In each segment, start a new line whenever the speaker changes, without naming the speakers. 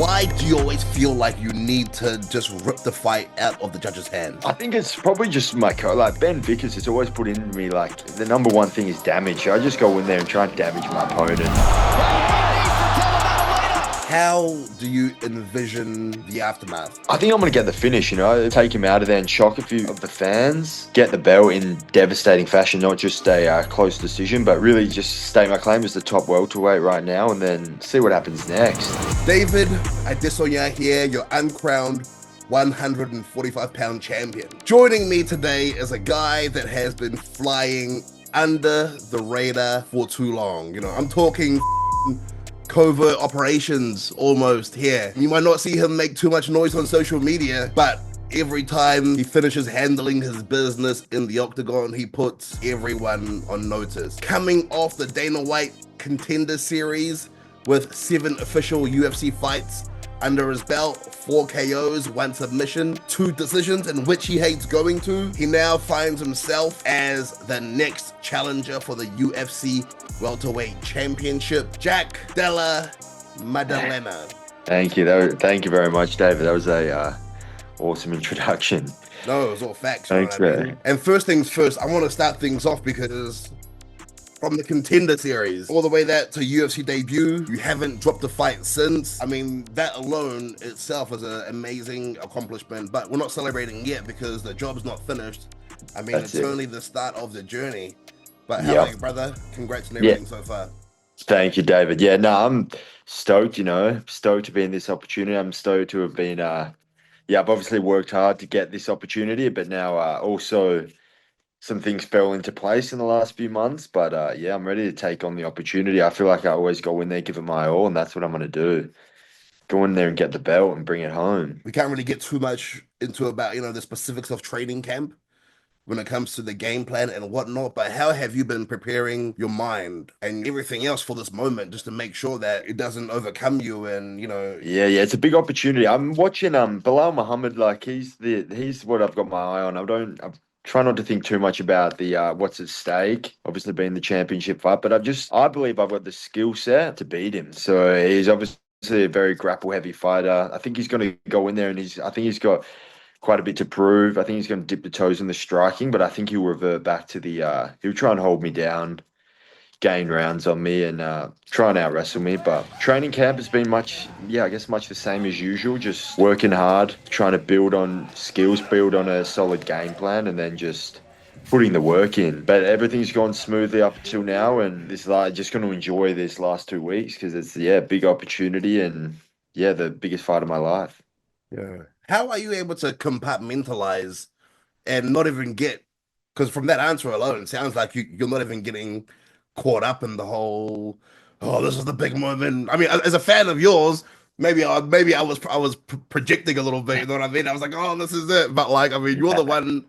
Why do you always feel like you need to just rip the fight out of the judge's hands?
I think it's probably just my like Ben Vickers has always put into me like the number one thing is damage. I just go in there and try and damage my opponent.
How do you envision the aftermath?
I think I'm going to get the finish, take him out of there and shock a few of the fans, get the belt in devastating fashion, not just a close decision, but really just stake my claim as the top welterweight right now and then see what happens next.
David Adesanya here, your uncrowned 145-pound champion. Joining me today is a guy that has been flying under the radar for too long. I'm talking covert operations almost here. You might not see him make too much noise on social media, but every time he finishes handling his business in the octagon, he puts everyone on notice. Coming off the Dana White Contender series with 7 official UFC fights under his belt, 4 KOs, 1 submission, 2 decisions in which he hates going to, he now finds himself as the next challenger for the UFC Welterweight Championship, Jack Della Maddalena.
Thank you. Thank you very much, David. That was a awesome introduction.
No, it was all facts.
Thanks, man.
And first things first, I want to start things off because from the Contender series all the way that to UFC debut, you haven't dropped a fight since. I mean, that alone itself is an amazing accomplishment, but we're not celebrating yet because the job's not finished. I mean, it's only the start of the journey. But how are you, brother? Congrats on everything so far.
Thank you, David. Yeah, no, I'm stoked, stoked to be in this opportunity. I'm stoked to have been, I've obviously worked hard to get this opportunity, but now also some things fell into place in the last few months. But I'm ready to take on the opportunity. I feel like I always go in there, give it my all, and that's what I'm going to do. Go in there and get the belt and bring it home.
We can't really get too much into about, the specifics of training camp when it comes to the game plan and whatnot, but how have you been preparing your mind and everything else for this moment just to make sure that it doesn't overcome you and,
Yeah, it's a big opportunity. I'm watching Belal Muhammad, like he's what I've got my eye on. I try not to think too much about the what's at stake, obviously being the championship fight, but I believe I've got the skill set to beat him. So he's obviously a very grapple heavy fighter. I think he's going to go in there and I think he's got quite a bit to prove. I think he's going to dip the toes in the striking, but I think he'll revert back to he'll try and hold me down, gain rounds on me and try and out wrestle me. But training camp has been much the same as usual, just working hard, trying to build on skills, build on a solid game plan, and then just putting the work in. But everything's gone smoothly up until now, and just going to enjoy this last 2 weeks because it's big opportunity and the biggest fight of my life.
Yeah. How are you able to compartmentalize and not even because from that answer alone, it sounds like you're not even getting caught up in the whole, this is the big moment. I mean, as a fan of yours, maybe I was projecting a little bit, you know what I mean? I was like, this is it. But like, I mean, you're the one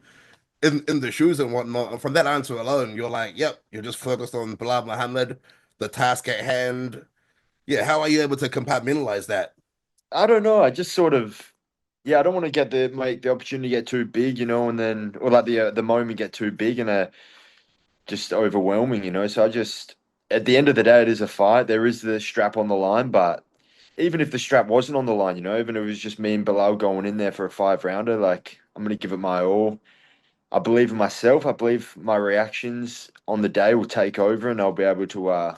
in the shoes and whatnot. And from that answer alone, you're like, yep, you're just focused on Belal Muhammad, the task at hand. Yeah, how are you able to compartmentalize that?
I don't know. I just sort of, I don't want to make the opportunity get too big, and then or like the moment get too big and just overwhelming, So I just at the end of the day, it is a fight. There is the strap on the line, but even if the strap wasn't on the line, even if it was just me and Belal going in there for a 5-rounder, like I'm gonna give it my all. I believe in myself. I believe my reactions on the day will take over, and I'll be able to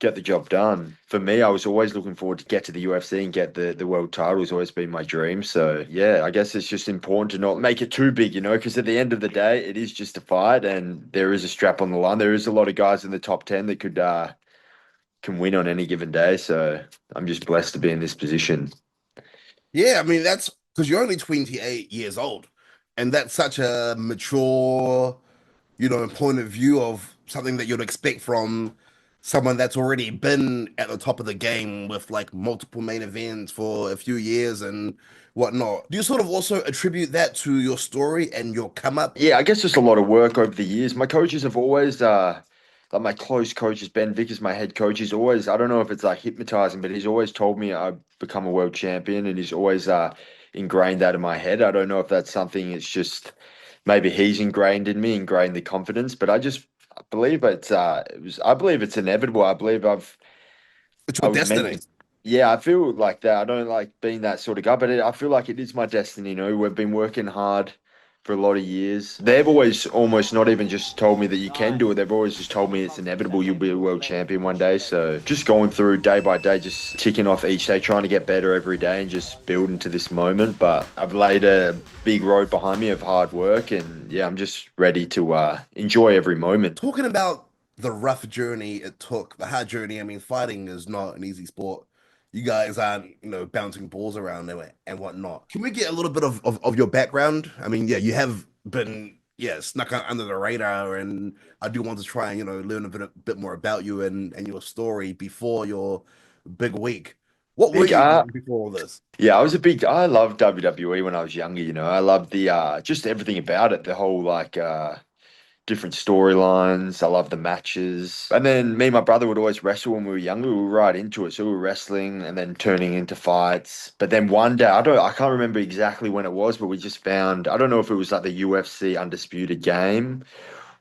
get the job done. For me, I was always looking forward to get to the UFC and get the world title. Has always been my dream. So I guess it's just important to not make it too big, because at the end of the day, it is just a fight and there is a strap on the line. There is a lot of guys in the top 10 that can win on any given day. So I'm just blessed to be in this position.
Yeah, I mean, that's because you're only 28 years old and that's such a mature, point of view of something that you'd expect from someone that's already been at the top of the game with like multiple main events for a few years and whatnot. Do you sort of also attribute that to your story and your come up?
Yeah, I guess just a lot of work over the years. My coaches have always, like my close coaches, Ben Vickers, my head coach, he's always, I don't know if it's like hypnotizing, but he's always told me I've become a world champion and he's always ingrained that in my head. I don't know if that's something, it's just maybe he's ingrained in me, ingrained the confidence, but I believe I believe it's inevitable. I believe
It's your destiny.
Yeah, I feel like that. I don't like being that sort of guy, but I feel like it is my destiny. We've been working hard for a lot of years. They've always almost not even just told me that you can do it. They've always just told me it's inevitable. You'll be a world champion one day. So just going through day by day, just ticking off each day, trying to get better every day and just building to this moment. But I've laid a big road behind me of hard work, and yeah, I'm just ready to enjoy every moment.
Talking about the rough journey it took, the hard journey, I mean, fighting is not an easy sport. You guys aren't, bouncing balls around and whatnot. Can we get a little bit of your background? I mean, yeah, you have been, yeah, snuck under the radar, and I do want to try and, learn a bit more about you and your story before your big week. What were
Big
you doing before all this?
Yeah, I loved WWE when I was younger, I loved the just everything about it, the whole like different storylines. I love the matches. And then me and my brother would always wrestle when we were younger. We were right into it. So we were wrestling and then turning into fights. But then one day, I can't remember exactly when it was, but we just found, I don't know if it was like the UFC Undisputed game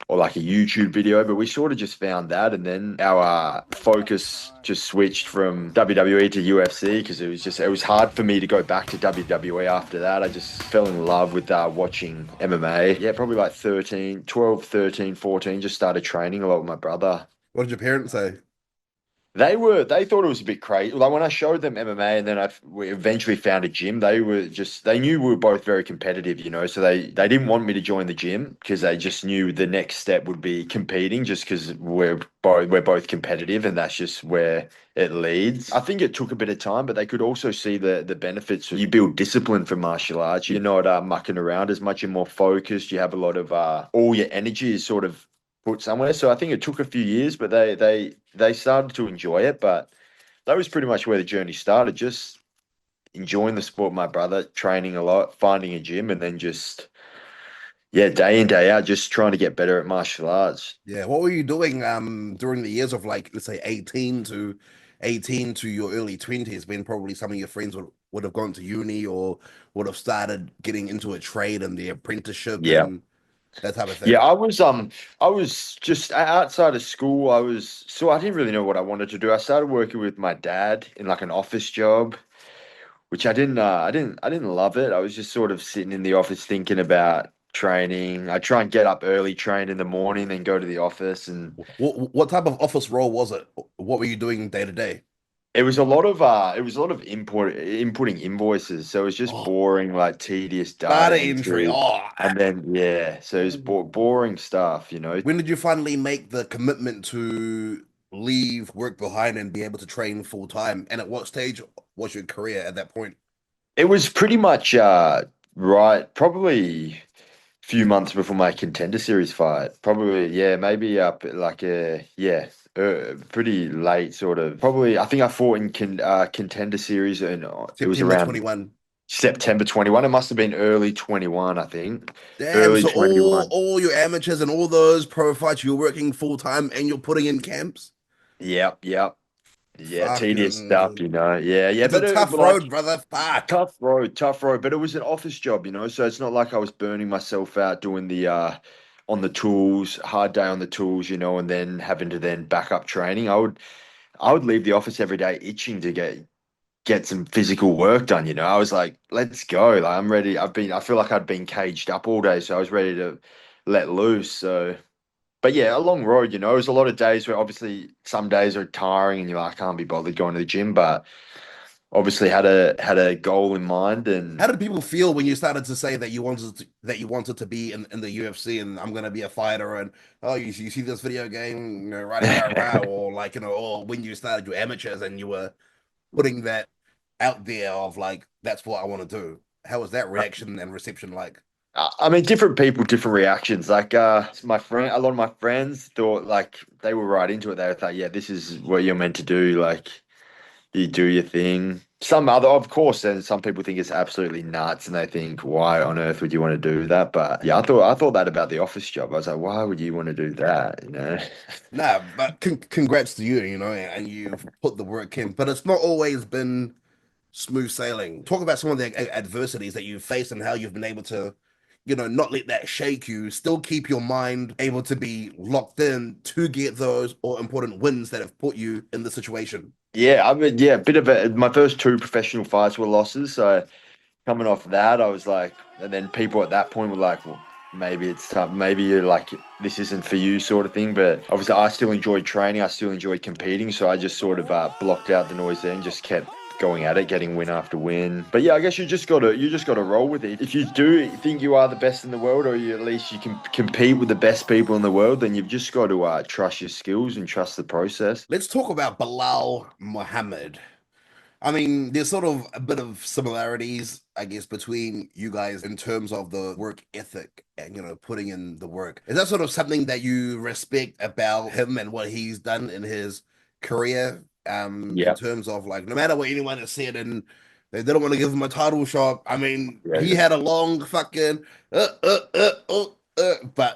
or like a YouTube video, but we sort of just found that, and then our focus just switched from WWE to UFC because it was hard for me to go back to WWE after that. I just fell in love with watching MMA. Yeah, probably like 13, 12, 13, 14. Just started training a lot with my brother.
What did your parents say?
They thought it was a bit crazy. Like when I showed them MMA and then we eventually found a gym, they knew we were both very competitive, so they didn't want me to join the gym because they just knew the next step would be competing just because we're both competitive and that's just where it leads. I think it took a bit of time, but they could also see the benefits. You build discipline for martial arts. You're not mucking around as much. You're more focused. You have a lot of all your energy is sort of put somewhere. So I think it took a few years, but they started to enjoy it. But that was pretty much where the journey started. Just enjoying the sport, with my brother, training a lot, finding a gym, and then just yeah, day in day out, just trying to get better at martial arts.
Yeah, what were you doing during the years of, like, let's say 18 to your early 20s, when probably some of your friends would have gone to uni or would have started getting into a trade and the apprenticeship
Yeah.
and that type of
Yeah,
thing?
I was just outside of school. I didn't really know what I wanted to do. I started working with my dad in like an office job, which I didn't love it. I was just sort of sitting in the office thinking about training. I try and get up early, train in the morning, then go to the office, and
What type of office role was it? What were you doing day to day?
it was a lot of inputting invoices. So it was just
Oh,
boring, like tedious
data
data
entry.
entry.
Oh,
And then yeah, so it was boring stuff.
when did you finally make the commitment to leave work behind and be able to train full time? And at what stage was your career at that point?
It was pretty much right, probably few months before my contender series fight. Probably, yeah, maybe up like pretty late sort of. Probably, I think I fought in contender series and it was
September
around
21.
September 21. It must have been early 21, I think.
Damn,
Early
so all
21.
all your amateurs and all those pro fights, you're working full time and you're putting in camps?
Yep, yep. Yeah, tedious stuff,
Fucking,
Yeah, yeah.
it's a
But
tough
like
road, brother. Fuck.
tough road. But it was an office job. So it's not like I was burning myself out doing the on the tools, hard day on the tools, and then having to then back up training. I would leave the office every day itching to get some physical work done. I was like, let's go. Like I'm ready. I feel like I'd been caged up all day, so I was ready to let loose. So but yeah, a long road. It was a lot of days where obviously some days are tiring and you're like, I can't be bothered going to the gym, but obviously had a goal in mind
How
and
did people feel when you started to say that you wanted to be in the UFC and I'm gonna be a fighter, and oh, you see this video game, rah, or, like, or when you started your amateurs and you were putting that out there of, like, that's what I want to do. How was that reaction and reception like?
I mean, different people, different reactions. Like, a lot of my friends thought like they were right into it. They thought, yeah, this is what you're meant to do. Like, you do your thing. Of course, then some people think it's absolutely nuts, and they think, why on earth would you want to do that? But yeah, I thought that about the office job. I was like, why would you want to do that?
Nah, but congrats to you, and you've put the work in. But it's not always been smooth sailing. Talk about some of the adversities that you've faced and how you've been able to, not let that shake you, still keep your mind able to be locked in to get those or important wins that have put you in the situation.
Yeah, I mean, yeah, a bit of a. My first two professional fights were losses, so coming off that, I was like, and then people at that point were like, well, maybe it's tough. Maybe you're like, this isn't for you, sort of thing. But obviously, I still enjoyed training. I still enjoyed competing. So I just sort of blocked out the noise there and just kept going at it, getting win after win. But yeah, I guess you just gotta roll with it. If you do think you are the best in the world, or you at least you can compete with the best people in the world, then you've just got to trust your skills and trust the process.
Let's talk about Belal Muhammad. I mean, there's sort of a bit of similarities, I guess, between you guys in terms of the work ethic and, putting in the work. Is that sort of something that you respect about him and what he's done in his career? In
Yeah,
terms of like, no matter what anyone has said, and they didn't want to give him a title shot. I mean,
yeah,
he
yeah.
had a long fucking, but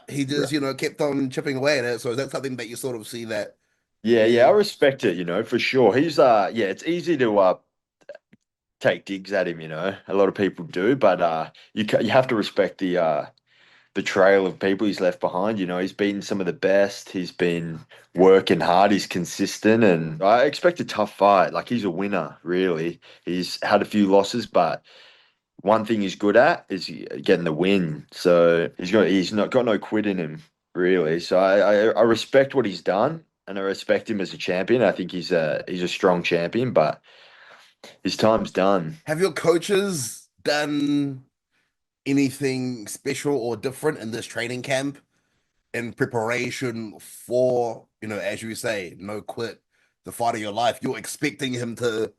he just, kept on chipping away at it. So is that something that you sort of see that
Yeah, yeah, I
he
respect it, for sure. He's yeah, it's easy to take digs at him, A lot of people do, but you have to respect the trail of people he's left behind. He's beaten some of the best. He's been working hard. He's consistent, and I expect a tough fight. Like he's a winner, really. He's had a few losses, but one thing he's good at is getting the win. So he's not got no quit in him, really. So I respect what he's done, and I respect him as a champion. I think he's a strong champion, but his time's done.
have your coaches done anything special or different in this training camp in preparation for, as you say, no quit, the fight of your life? You're expecting him to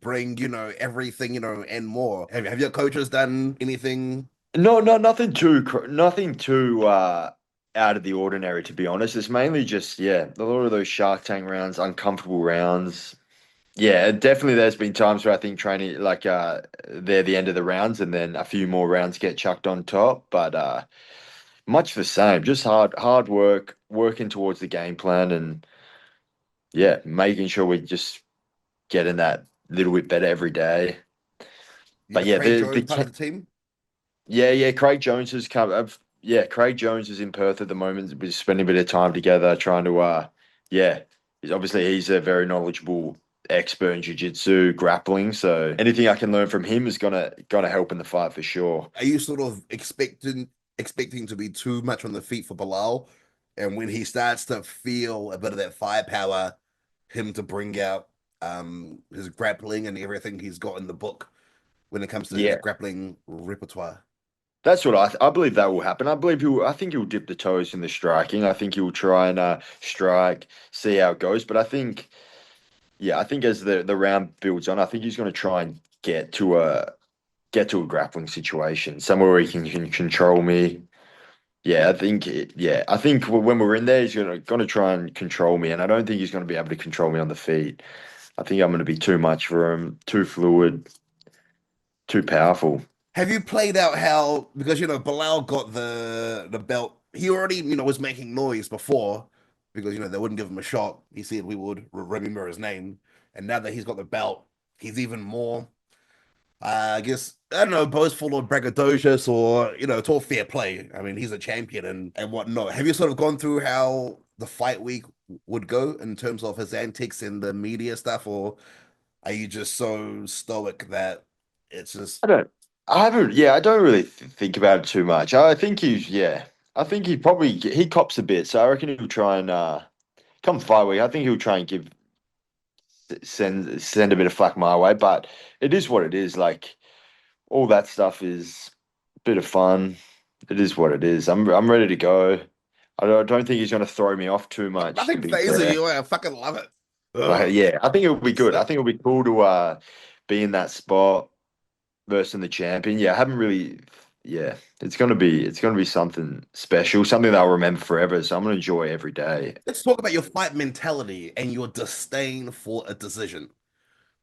bring, everything, and more. Have your coaches done anything?
No, no, nothing too out of the ordinary, to be honest. It's mainly just, yeah, a lot of those Shark Tank rounds, uncomfortable rounds. Yeah, definitely there's been times where I think training like they're the end of the rounds and then a few more rounds get chucked on top, but much the same. Just hard work, working towards the game plan and yeah, making sure we just getting that little bit better every day.
You
But
have
yeah,
Craig
the
Jones part of the team?
yeah, Craig Jones has come. Yeah, Craig Jones is in Perth at the moment. We're spending a bit of time together, trying to. Yeah, he's a very knowledgeable expert in jiu-jitsu, grappling. So anything I can learn from him is gonna help in the fight for sure.
Are you sort of expecting to be too much on the feet for Bilal? And when he starts to feel a bit of that firepower, him to bring out his grappling and everything he's got in the book when it comes to his
Yeah,
grappling repertoire.
that's what I believe that will happen. I think he'll dip the toes in the striking. I think he'll try and strike, see how it goes. But I think, yeah, I think as the round builds on, I think he's going to try and get to a grappling situation, somewhere where he can control me. Yeah, I think when we're in there, he's gonna try and control me, and I don't think he's gonna be able to control me on the feet. I think I'm gonna be too much for him, too fluid, too powerful.
Have you played out how, because Bilal got the belt, he already was making noise before because they wouldn't give him a shot. He said we would remember his name, and now that he's got the belt, he's even more. I guess I don't know, boastful or braggadocious, or it's all fair play. I mean, he's a champion and whatnot. Have you sort of gone through how the fight week would go in terms of his antics and the media stuff, or are you just so stoic that it's just
I don't, I haven't, yeah, I don't really think about it too much. I think he cops a bit, so I reckon he'll try and come fight week. I think he'll try and send a bit of flack my way, but it is what it is. Like all that stuff is a bit of fun. It is what it is. I'm ready to go. I don't think he's going to throw me off too much, to
nothing
be
phases
fair.
you. I fucking love it.
Like,
Ugh,
yeah, I think it'll be good. I
sick.
think it'll be cool to be in that spot versus the champion. Yeah, I haven't really. Yeah, it's gonna be something special, something that I'll remember forever. So I'm gonna enjoy every day.
Let's talk about your fight mentality and your disdain for a decision.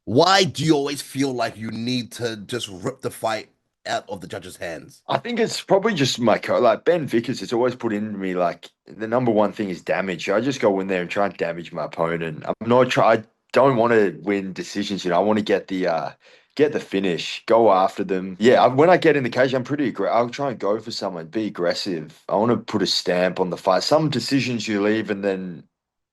Why do you always feel like you need to just rip the fight out of the judge's hands?
I think it's probably just like Ben Vickers. It's always put into me like the number one thing is damage. I just go in there and try and damage my opponent. I'm not try. I don't want to win decisions. I want to get the finish, go after them. Yeah, when I get in the cage, I'm pretty aggressive. I'll try and go for someone, be aggressive. I want to put a stamp on the fight. Some decisions you leave and then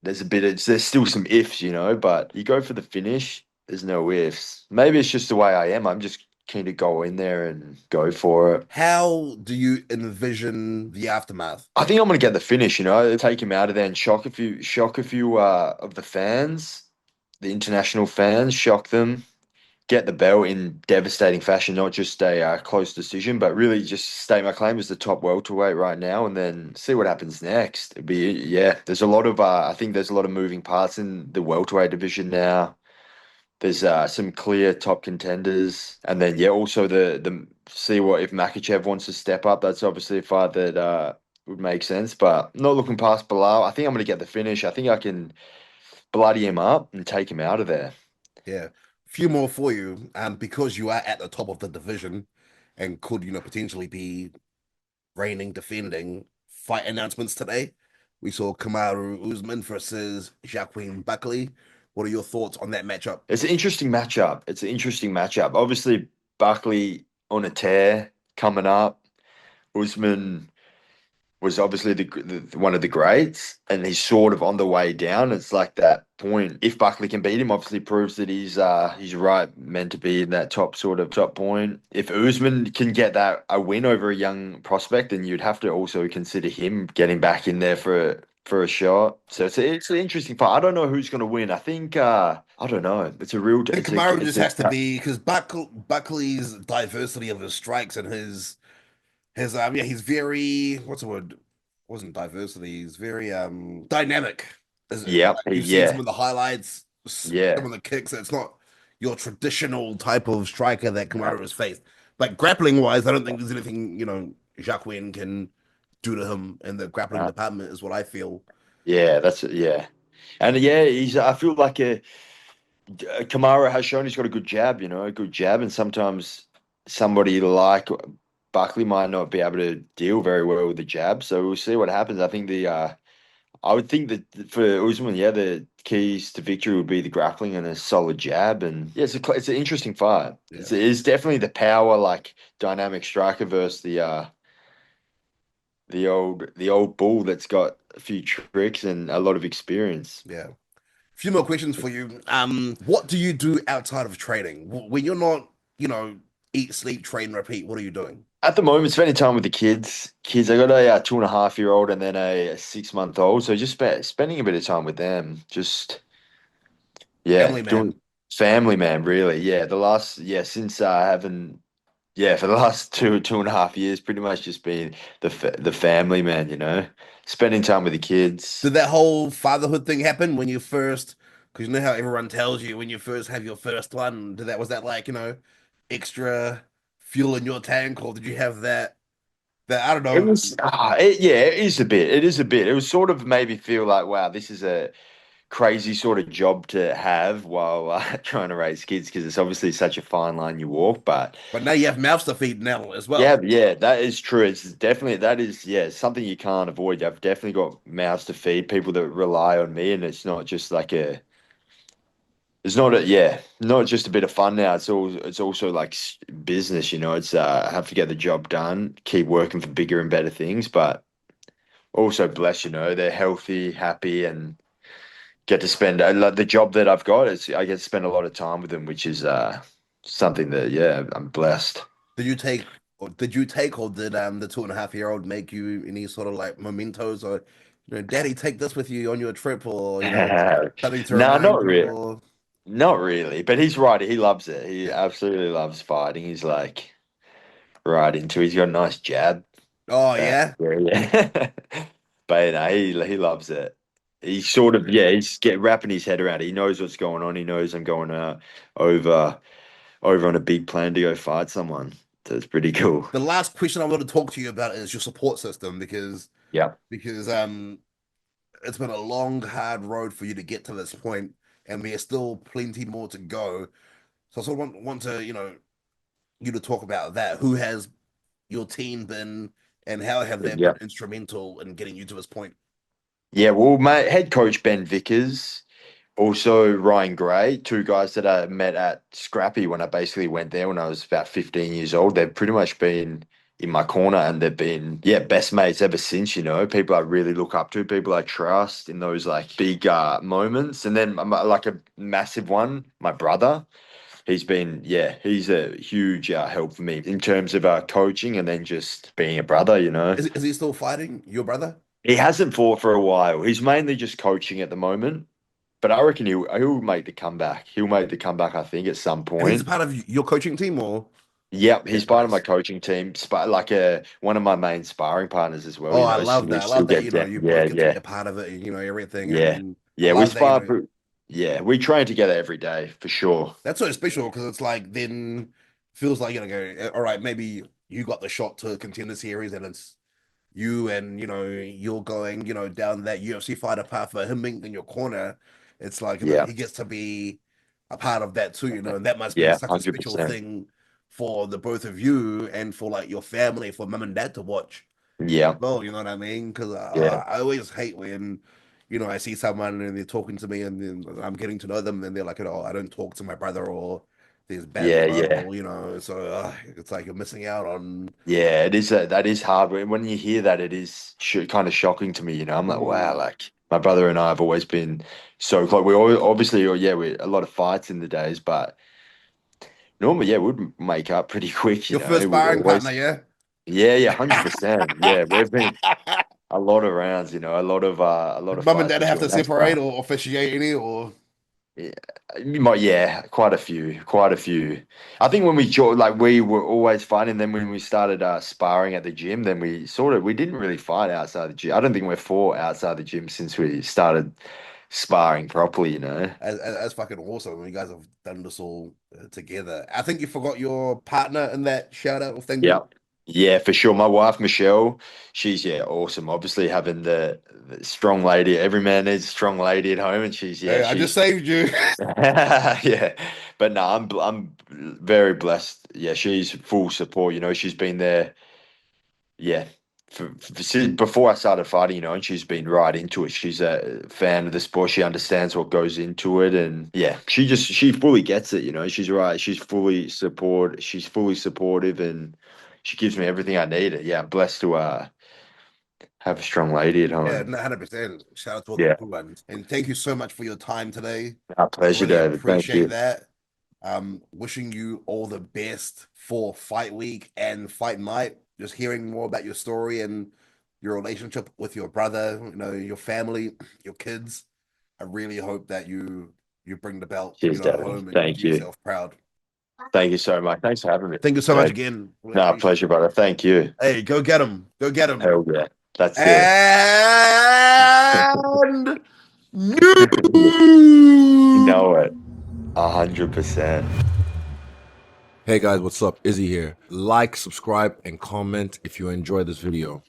there's still some ifs, but you go for the finish, there's no ifs. Maybe it's just the way I am. I'm just keen to go in there and go for it.
How do you envision the aftermath?
I think I'm gonna get the finish, take him out of there and shock a few of the fans, the international fans, shock them, get the belt in devastating fashion, not just a close decision, but really just state my claim as the top welterweight right now, and then see what happens next. Yeah. There's a lot of I think there's a lot of moving parts in the welterweight division now. There's some clear top contenders, and then yeah, also the see what if Makachev wants to step up. That's obviously a fight that would make sense, but not looking past Belal. I think I'm going to get the finish. I think I can bloody him up and take him out of there.
Yeah, few more for you. Because you are at the top of the division and could, potentially be reigning, defending fight announcements today. We saw Kamaru Usman versus Joaquin Buckley. What are your thoughts on that matchup?
It's an interesting matchup. It's an interesting matchup. Obviously, Buckley on a tear coming up. Usman was obviously the one of the greats, and he's sort of on the way down. It's like that point. If Buckley can beat him, obviously proves that he's right meant to be in that top point. If Usman can get that a win over a young prospect, then you'd have to also consider him getting back in there for a shot. So it's an interesting fight. I don't know who's going to win. I think I don't know. It's a real.
I think
It's
Kamaru
it's
just
a
has to be because Buckley's diversity of his strikes and his yeah, he's very what's the word? Wasn't diversity. He's very dynamic.
yeah,
You've seen some
yeah,
of the highlights, some
yeah.
of the kicks. It's not your traditional type of striker that Kamaru has faced. Like grappling wise, I don't think there's anything Jacqueline can do to him in the grappling department. Is what I feel.
Yeah, that's it. Yeah, and yeah, he's. I feel like Kamara has shown he's got a good jab. A good jab, and sometimes somebody like Buckley might not be able to deal very well with the jab. So we'll see what happens. I would think that for Usman, yeah, the keys to victory would be the grappling and a solid jab. And yeah, it's an interesting fight.
Yeah,
It's definitely the power like dynamic striker versus the old bull that's got a few tricks and a lot of experience.
yeah. A few more questions for you. What do you do outside of training when you're not, eat, sleep, train, repeat? What are you doing?
At the moment, spending time with the kids. Kids, I got a 2.5-year-old and then a 6-month-old. So just spending a bit of time with them. Just yeah,
Family man.
doing family man. Really, yeah. Since having for the last 2.5 years, pretty much just being the family man. Spending time with the kids.
Did that whole fatherhood thing happen when you first? Because you know how everyone tells you when you first have your first one. Was that like extra fuel in your tank, or did you have that? That I don't
It
know.
was, yeah, it is a bit. It is a bit. It was sort of made me feel like, wow, this is a crazy sort of job to have while trying to raise kids because it's obviously such a fine line you walk. But
But now you have mouths to feed now as
yeah,
well.
yeah, that is true. It's definitely that is yeah something you can't avoid. I've definitely got mouths to feed, people that rely on me, and it's not just like it's not not just a bit of fun now. It's also like business. It's I have to get the job done, keep working for bigger and better things, but also blessed. They're healthy, happy, and get to spend like the job that I've got is I get to spend a lot of time with them, which is something that yeah, I'm blessed.
Or did the 2.5-year-old make you any sort of like mementos or Daddy, take this with you on your trip, or something to
No,
remind
not
you,
really.
or
Not really. But he's right. He loves it. He absolutely loves fighting. He's like right into it. He's got a nice jab.
oh yeah.
Yeah, yeah. But he loves it. He's sort of he's wrapping his head around it. He knows what's going on. He knows I'm going over over on a big plan to go fight someone. So it's pretty cool.
The last question I want to talk to you about is your support system
Yeah.
because it's been a long, hard road for you to get to this point, and there's still plenty more to go. So I sort of want to you to talk about that. Who has your team been, and how have they
Yeah.
been instrumental in getting you to this point?
Yeah, well, mate, head coach Ben Vickers, also Ryan Gray, two guys that I met at Scrappy when I basically went there when I was about 15 years old. They've pretty much been in my corner, and they've been best mates ever since. People I really look up to, people I trust in those like big moments. And then like a massive one, my brother. He's he's a huge help for me in terms of coaching, and then just being a brother.
Is he still fighting, your brother?
He hasn't fought for a while. He's mainly just coaching at the moment. But I reckon he'll make the comeback. He'll make the comeback, I think, at some
And he's a
point.
part of your coaching team, or?
Yep,
Yeah,
he's part of my
nice.
coaching team, like one of my main sparring partners as well.
Oh, I
So
love
we
that. I
still
love that,
get down.
you both
Yeah,
get to be
yeah,
a part of it, everything.
yeah,
And I
yeah. We
love that,
spar. Yeah, we train together every day for sure.
that's so special because it's like then feels like all right, maybe you got the shot to contender series and it's you and you're going down that UFC fighter path for him being in your corner. It's like
Yeah,
he gets to be a part of that too, and that must be
yeah,
such a special
100%.
thing for the both of you and for like your family, for mum and dad to watch.
Yeah,
Well, you know what I mean? Because
yeah,
I always hate when, I see someone and they're talking to me and then I'm getting to know them and they're like, I don't talk to my brother or there's bad
yeah,
blood
yeah.
or, so it's like you're missing out on.
Yeah, it is. That is hard. When you hear that, it is kind of shocking to me. I'm like, wow,
Mm.
like my brother and I have always been so close. We all obviously, we a lot of fights in the days, but normally, we'd make up pretty quick.
Your first
We'd
sparring partner,
always,
yeah?
yeah, 100%. Yeah, we've been a lot of rounds. A lot
Did
of
mum and
fights
dad have to
between us,
separate
but
or officiate any or?
yeah, quite a few, quite a few. I think when like we were always fighting. Then when we started sparring at the gym, then we didn't really fight outside the gym. I don't think we've fought outside the gym since we started sparring properly.
As fucking awesome. You guys have done this all together. I think you forgot your partner in that shout out of thing,
Yeah.
dude.
Yeah, for sure. My wife, Michelle, she's awesome. Obviously having the strong lady. Every man needs a strong lady at home, and
Hey, I just
she's
saved you.
yeah. But no, I'm very blessed. Yeah, she's full support. She's been there. Yeah. Since before I started fighting, and she's been right into it. She's a fan of the sport. She understands what goes into it, and yeah, she fully gets it. She's right. She's fully supportive, and she gives me everything I need. Yeah, I'm blessed to have a strong lady at
Yeah,
home.
100%. Shout out to all the
Yeah,
good ones. And thank you so much for your time today.
our
I
pleasure,
really
David. Thank
appreciate
you.
that. Wishing you all the best for fight week and fight night. Just hearing more about your story and your relationship with your brother, your family, your kids. I really hope that you bring the belt,
Cheers, David.
home and you do
Thank you.
yourself proud.
Thank you so much. Thanks for having me.
Thank you so much
Great.
again. Really
No,
appreciate
pleasure,
it.
brother. Thank you.
Hey, go get him. Go get him.
Hell yeah. That's it.
And
You
new.
know it. 100%.
Hey guys, what's up? Izzy here. Like, subscribe, and comment if you enjoy this video.